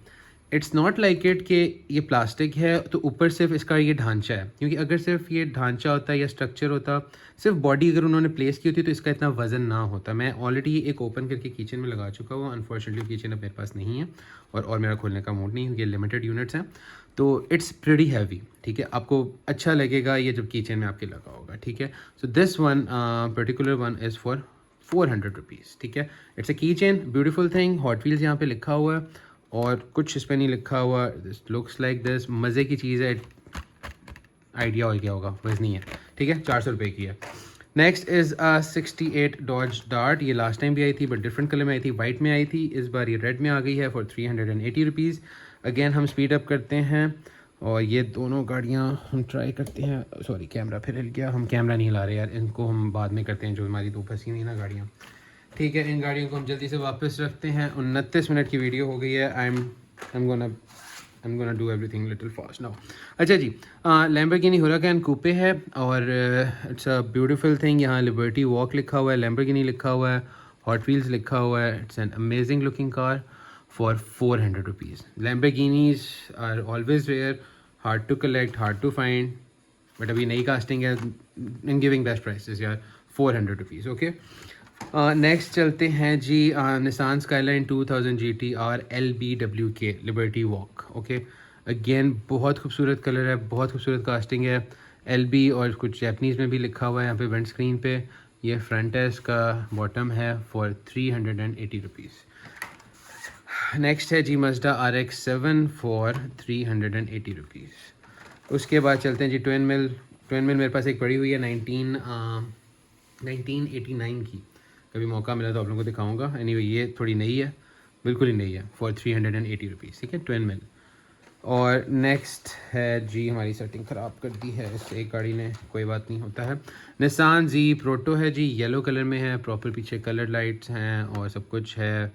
इट्स नॉट लाइक इट कि ये प्लास्टिक है तो ऊपर सिर्फ इसका ये ढांचा है, क्योंकि अगर सिर्फ ये ढांचा होता या स्ट्रक्चर होता, सिर्फ बॉडी अगर उन्होंने प्लेस की होती तो इसका इतना वजन ना होता। मैं ऑलरेडी एक ओपन करके किचन में लगा चुका हूँ। अनफॉर्चुनेटली किचन अब मेरे पास नहीं है और मेरा खोलने का मूड नहीं है, ये लिमिटेड यूनिट्स हैं। तो इट्स प्रीटी हैवी, ठीक है। आपको अच्छा लगेगा ये जब किचन में आपके लगा होगा, ठीक है। So this one particular one is for 400 rupees, ठीक है। It's a key chain, beautiful thing. Hot wheels यहाँ पे लिखा हुआ है और कुछ इस पर नहीं लिखा हुआ। This looks like this. मज़े की चीज़ है, आइडिया हो गया होगा, बस नहीं है, ठीक है। 400 रुपये की है। Next is 68 Dodge Dart. ये लास्ट टाइम भी आई थी बट डिफरेंट कलर में आई थी, वाइट में आई थी। इस बार ये रेड में आ गई है फॉर 380 रुपीज़। अगेन हम स्पीड अप करते हैं और ये दोनों गाड़ियाँ हम ट्राई करते हैं। सॉरी कैमरा फिर हिल गया, हम कैमरा नहीं हिला रहे यार, इनको हम बाद में करते हैं। जो हमारी दो फंसी हुई ना गाड़ियाँ, ठीक है, इन गाड़ियों को हम जल्दी से वापस रखते हैं। 29 मिनट की वीडियो हो गई है। I am gonna do everything little fast now. अच्छा जी, लैम्बोर्गिनी हुराकान कूपे है और इट्स अ ब्यूटीफुल थिंग। यहाँ लिबर्टी वॉक लिखा हुआ है, लैम्बोर्गिनी लिखा हुआ है, हॉट व्हील्स लिखा हुआ है। It's an amazing looking car for 400 rupees. Lamborghinis are always rare, hard to collect, hard to find, but अभी नई कास्टिंग है, इन गिविंग बेस्ट प्राइसेस यार, 400 रुपीज़। ओके, नेक्स्ट चलते हैं जी Nissan Skyline 2000 GT-R LBWK Liberty Walk. Okay, again बहुत खूबसूरत colour है, बहुत खूबसूरत कास्टिंग है। LB और कुछ जैपनीज़ में भी लिखा हुआ है यहाँ पे विंड स्क्रीन पे। ये फ्रंट है, इसका बॉटम है फॉर 380 रुपीज़। नेक्स्ट है जी मज़दा RX-7 फॉर 380 रुपीज़। उसके बाद चलते हैं जी ट्विन मिल ट्विन मिल मेरे पास एक पड़ी हुई है 1989 की, कभी मौका मिला तो आप लोगों को दिखाऊंगा। एनीवे ये थोड़ी नई है, बिल्कुल ही नई है, फॉर 380 रुपीज़, ठीक है, ट्विन मिल। और नेक्स्ट है जी, हमारी सेटिंग ख़राब कर दी है इस एक गाड़ी ने, कोई बात नहीं, होता है। निसान जी प्रोटो है जी, येलो कलर में है, प्रॉपर पीछे कलर लाइट्स हैं और सब कुछ है।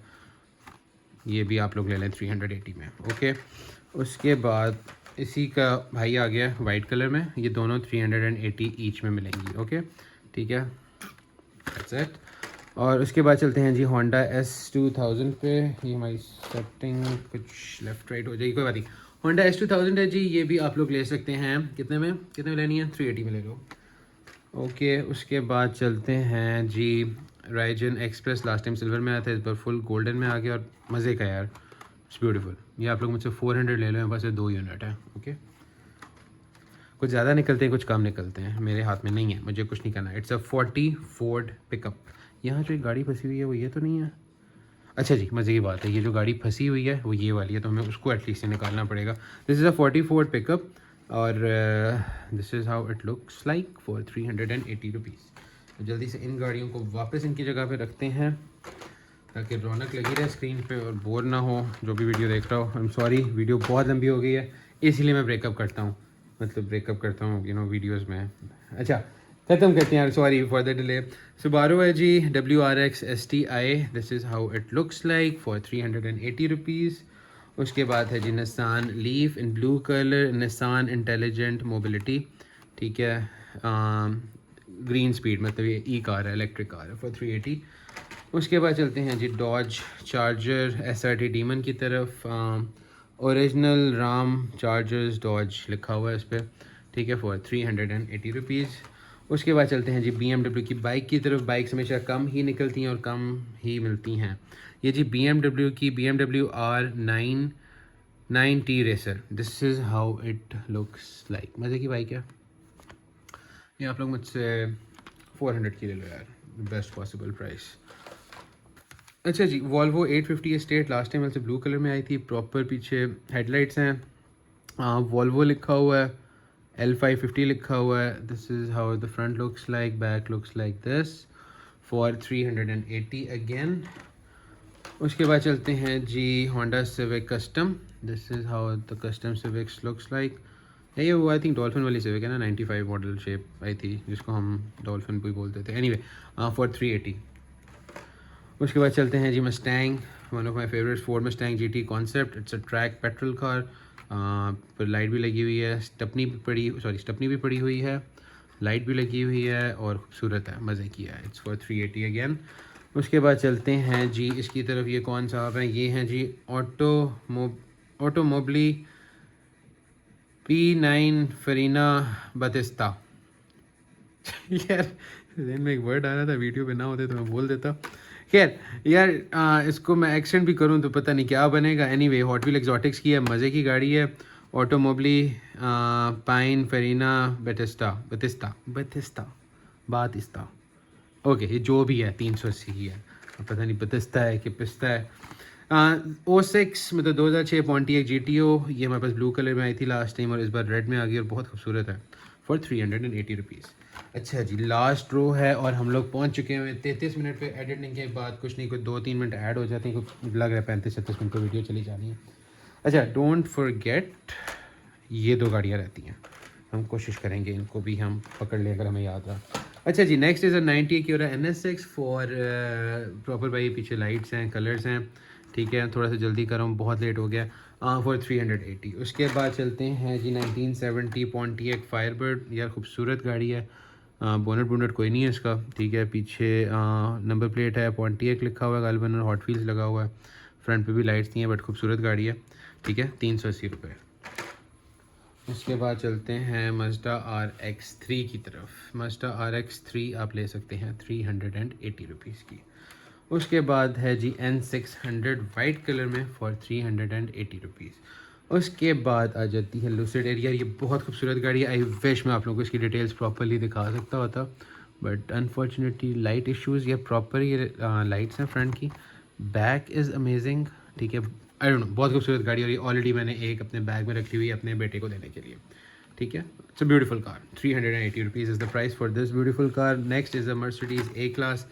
ये भी आप लोग ले लें 380 में, ओके। उसके बाद इसी का भाई आ गया वाइट कलर में, ये दोनों 380 ईच में मिलेंगी, ओके, ठीक है, दैट्स इट। और उसके बाद चलते हैं जी होंडा S2000 पे। ये हमारी सेटिंग कुछ लेफ़्ट राइट हो जाएगी, कोई बात नहीं। होंडा S2000 है जी, ये भी आप लोग ले सकते हैं, कितने में लेनी है, 380 में ले लो, ओके। उसके बाद चलते हैं जी Raijin express, last time silver में आया था, इस बार फुल गोल्डन में आ गया और मज़े का यार, इट्स ब्यूटीफुल। ये आप लोग मुझसे 400 ले लो, मेरे पास 2 यूनिट है, ओके। कुछ ज़्यादा निकलते हैं, कुछ कम निकलते हैं, मेरे हाथ में नहीं है, मुझे कुछ नहीं करना। It's a 40 Ford pickup. यहाँ जो एक गाड़ी फंसी हुई है वो ये तो नहीं है, अच्छा जी, मज़े की बात है, ये जो गाड़ी फंसी हुई है वो ये वाली है, तो हमें उसको एटलीस्ट से निकालना पड़ेगा। This is a 40 Ford pickup और this is how it looks like for 380 rupees. तो जल्दी से इन गाड़ियों को वापस इनकी जगह पे रखते हैं ताकि रौनक लगी रहे स्क्रीन पे और बोर ना हो जो भी वीडियो देख रहा हो। आई एम सॉरी, वीडियो बहुत लंबी हो गई है, इसलिए मैं ब्रेकअप करता हूँ, मतलब ब्रेकअप करता हूँ वीडियोज़ में। अच्छा, ख़त्म करते हैं, sorry for the delay. Subaru है जी, WRX STI, this is how it looks like for 380 rupees. उसके बाद है जी Nissan Leaf in blue colour, Nissan intelligent mobility, ठीक है, ग्रीन स्पीड, मतलब ये ई कार है, इलेक्ट्रिक कार है, फॉर 380। उसके बाद चलते हैं जी डॉज चार्जर SRT डीमन की तरफ, ओरिजिनल राम चार्जर्स डॉज लिखा हुआ है इस पर, ठीक है, फॉर 380 रुपीज़। उसके बाद चलते हैं जी BMW की बाइक की तरफ। बाइक्स हमेशा कम ही निकलती हैं और कम ही मिलती हैं। ये जी BMW की BMW R990 racer, this is how it looks like, मज़े की बाइक है ये, आप लोग मुझसे 400 की ले लो यार, बेस्ट पॉसिबल प्राइस। अच्छा जी, वॉल्वो 850 एस्टेट, लास्ट टाइम से ब्लू कलर में आई थी, प्रॉपर पीछे हेडलाइट्स हैं, वॉल्वो लिखा हुआ है, L550 लिखा हुआ है। This is how the front looks like, back looks like this for 380 again. उसके बाद चलते हैं जी Honda Civic custom, this is how the custom Civics looks like. ये वो आई थिंक डॉल्फिन वाली सिविक है ना, 95 मॉडल शेप आई थी जिसको हम डॉल्फिन भी बोलते थे, एनीवे फॉर 380। उसके बाद चलते हैं जी Mustang, one of my favourite, Ford Mustang GT concept, it's a track petrol car, पर लाइट भी लगी हुई है, स्टपनी भी पड़ी हुई है, लाइट भी लगी हुई है और खूबसूरत है, मज़े की है, इट्स फॉर 380 अगेन। उसके बाद चलते हैं जी इसकी तरफ, ये कौन साहब हैं, ये हैं जी ऑटोमोबली P9 फरीना बतिस्ता यार दिन में एक वर्ड आ रहा था, वीडियो पे ना होते तो मैं बोल देता। खैर यार, इसको मैं एक्सेंट भी करूँ तो पता नहीं क्या बनेगा। एनीवे हॉट व्हील एक्जॉटिक्स की है, मज़े की गाड़ी है, ऑटोमोबली पाइन फेरिना बातिस्ता, ओके, ये जो भी है 380 ही है, पता नहीं बतिस्ता है कि पिस्ता है। O6 मतलब 2006 पॉन्टियक GTO, ये हमारे पास ब्लू कलर में आई थी लास्ट टाइम और इस बार रेड में आ गई और बहुत खूबसूरत है, फॉर 380 रुपीज़। अच्छा जी, लास्ट रो है और हम लोग पहुंच चुके हैं 33 मिनट पे। एडिटिंग के बाद कुछ नहीं, कुछ 2-3 मिनट ऐड हो जाते हैं, कुछ लग रहा है 35-36 मिनट को वीडियो चली जानी है। अच्छा, डोंट फॉरगेट ये 2 गाड़ियाँ रहती हैं, हम कोशिश करेंगे इनको भी हम पकड़ लें अगर हमें याद रहा। अच्छा जी, नेक्स्ट इज़ 90 की और NSX फॉर प्रॉपर, भाई पीछे लाइट्स हैं, कलर्स हैं, ठीक है, थोड़ा सा जल्दी कर रहा हूँ, बहुत लेट हो गया, फॉर 380। उसके बाद चलते हैं जी 1970 पॉन्टियक फायरबर्ड, यार खूबसूरत गाड़ी है, बोनट कोई नहीं है इसका, ठीक है, पीछे नंबर प्लेट है, पॉन्टियक लिखा हुआ है गालिबन और हॉट व्हील्स लगा हुआ है, फ्रंट पे भी लाइट्स नहीं है, बट खूबसूरत गाड़ी है, ठीक है, 380 रुपये। उसके बाद चलते हैं मज़दा RX3 की तरफ। मज़दा RX3 आप ले सकते हैं 380 रुपीज़ की। उसके बाद है जी N600 वाइट कलर में फॉर 380 रुपीज़। उसके बाद आ जाती है लूसिड एरियर, ये बहुत खूबसूरत गाड़ी है, आई विश मैं आप लोगों को इसकी डिटेल्स प्रॉपरली दिखा सकता होता, बट अनफॉर्चुनेटली लाइट इश्यूज़, या प्रॉपर ये लाइट्स हैं फ्रंट की, बैक इज़ अमेजिंग, ठीक है, आई डोंट नो, बहुत खूबसूरत गाड़ी, और ये ऑलरेडी मैंने एक अपने बैग में रखी हुई है अपने बेटे को देने के लिए, ठीक है, it's a beautiful car. 380 rupees is the price for this beautiful car. Next is a Mercedes A class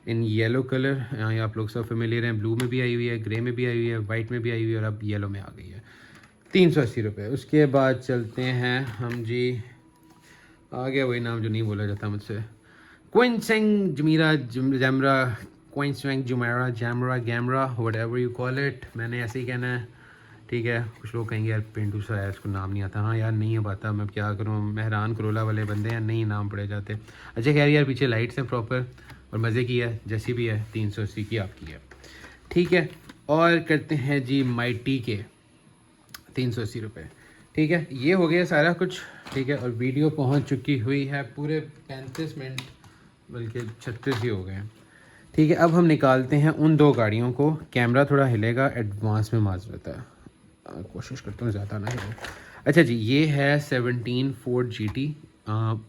in yellow colour. ये आप लोग सब फेमिलियर हैं. ब्लू में भी आई हुई है, ग्रे में भी आई हुई है, वाइट में भी आई हुई है और अब येलो में आ गई है. 380 रुपये. उसके बाद चलते हैं हम जी, आ गया वही नाम जो नहीं बोला जाता मुझसे, क्विंसेंग जमीरा जैमरा, क्विंसेंग जुमेरा जैमरा गैमरा, whatever you call it. मैंने ऐसे ही कहना है, ठीक है. कुछ लोग कहेंगे यार पेंटू सा है, इसको नाम नहीं आता. हाँ यार, नहीं है आता, मैं क्या करूँ, मेहरान करोला वाले बंदे हैं, नहीं नाम पड़े जाते. अच्छा खैर यार, पीछे लाइट्स हैं प्रॉपर और मज़े की है, जैसी भी है. 380 की आपकी है, ठीक है. और करते हैं जी माइटी के 380 रुपये, ठीक है. ये हो गया सारा कुछ, ठीक है. और वीडियो पहुंच चुकी हुई है पूरे 35 मिनट, बल्कि 36 ही हो गए हैं, ठीक है. अब हम निकालते हैं उन दो गाड़ियों को. कैमरा थोड़ा हिलेगा, एडवांस में माजरत है, कोशिश करता हूँ ज़्यादा ना हिले. अच्छा जी, ये है 17 फोर्ड GT.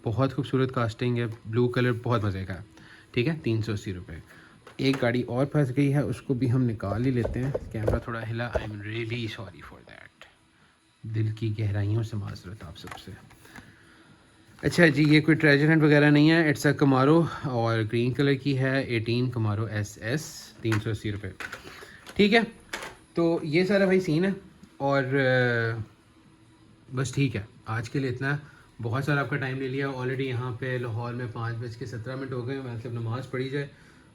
बहुत खूबसूरत कास्टिंग है, ब्लू कलर, बहुत मज़े का है, ठीक है. 380 रुपये. एक गाड़ी और फंस गई है, उसको भी हम निकाल ही लेते हैं. कैमरा थोड़ा हिला, आई am really sorry for that. दिल की गहराइयों से माजरत आप सबसे. अच्छा जी, ये कोई ट्रेजर हंट वगैरह नहीं है, इट्स अ कमारो और ग्रीन कलर की है. 18 कमारो SS, 380 रुपये, ठीक है. तो ये सारा भाई सीन है और बस ठीक है, आज के लिए इतना. बहुत सारा आपका टाइम ले लिया ऑलरेडी. यहाँ पे लाहौर में 5:17 हो गए. मैं सिर्फ नमाज़ पढ़ी जाए,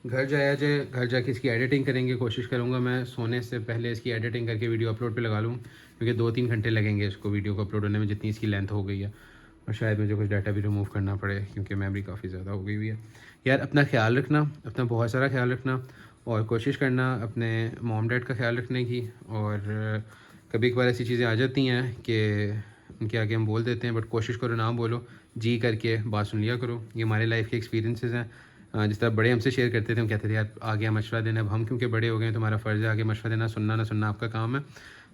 घर जाया जाए, घर जाके इसकी एडिटिंग करेंगे. कोशिश करूँगा मैं सोने से पहले इसकी एडिटिंग करके वीडियो अपलोड पे लगा लूँ, क्योंकि 2-3 घंटे लगेंगे इसको वीडियो को अपलोड होने में, जितनी इसकी लेंथ हो गई है. और शायद मुझे कुछ डाटा भी रिमूव करना पड़े, क्योंकि मेमोरी काफ़ी ज़्यादा हो गई हुई है. यार अपना ख्याल रखना, अपना बहुत सारा ख्याल रखना, और कोशिश करना अपने मॉम डैड का ख्याल रखने की. और कभी कभार ऐसी चीज़ें आ जाती हैं कि उनके आगे हम बोल देते हैं, बट कोशिश करो ना बोलो, जी करके बात सुन लिया करो. ये हमारे लाइफ के एक्सपीरियंसेस हैं. जिस तरह बड़े हमसे शेयर करते थे, हम कहते थे यार आगे मशवरा देना. अब हम क्योंकि बड़े हो गए हैं, तुम्हारा फ़र्ज़ है आगे मशवरा देना. सुनना ना सुनना आपका काम है.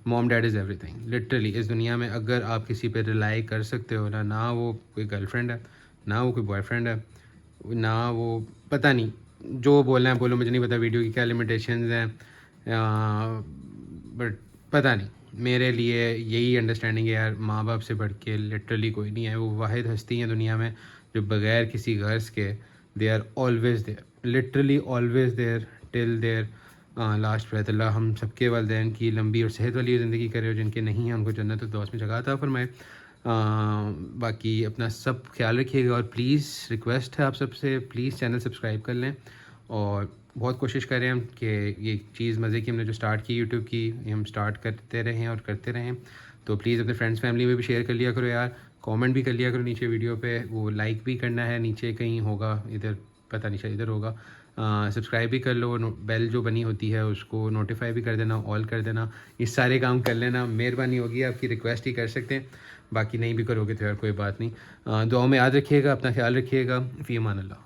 Mom dad is everything literally इस दुनिया में. अगर आप किसी पे रिलाई कर सकते हो ना वो कोई गर्लफ्रेंड है, ना वो कोई बॉयफ्रेंड है, ना वो पता नहीं, जो बोलना है बोलो, मुझे नहीं पता वीडियो की क्या लिमिटेशंस हैं, बट पता नहीं. मेरे लिए यही अंडरस्टैंडिंग है यार, माँ बाप से बढ़ के लिटरली कोई नहीं है. वो वाहिद हस्ती है दुनिया में जो बग़ैर किसी गर्ज के, they are always there, literally always there till their last breath. Allah हम सबके वालिदैन की लंबी और सेहत वाली ज़िंदगी करे, और जिनके नहीं हैं उनको जन्नत दोस्त में जगह अता फरमाए. बाकी अपना सब ख्याल रखिएगा, और प्लीज़ रिक्वेस्ट है आप सबसे, प्लीज़ चैनल सब्सक्राइब कर लें. और बहुत कोशिश करें हम कि ये चीज़ मज़े की हमने जो स्टार्ट की यूट्यूब की, ये हम स्टार्ट करते रहें और करते रहें. तो प्लीज़ अपने फ्रेंड्स फैमिली में भी शेयर कर लिया करो यार. कमेंट भी कर लिया करो नीचे वीडियो पे. वो लाइक भी करना है, नीचे कहीं होगा, इधर पता नहीं शायद इधर होगा. सब्सक्राइब भी कर लो, बेल जो बनी होती है उसको नोटिफाई भी कर देना, ऑल कर देना. ये सारे काम कर लेना, मेहरबानी होगी आपकी. रिक्वेस्ट ही कर सकते हैं, बाकी नहीं भी करोगे तो यार कोई बात नहीं. दुआओं में याद रखिएगा, अपना ख्याल रखिएगा. फ़ी अमान अल्लाह.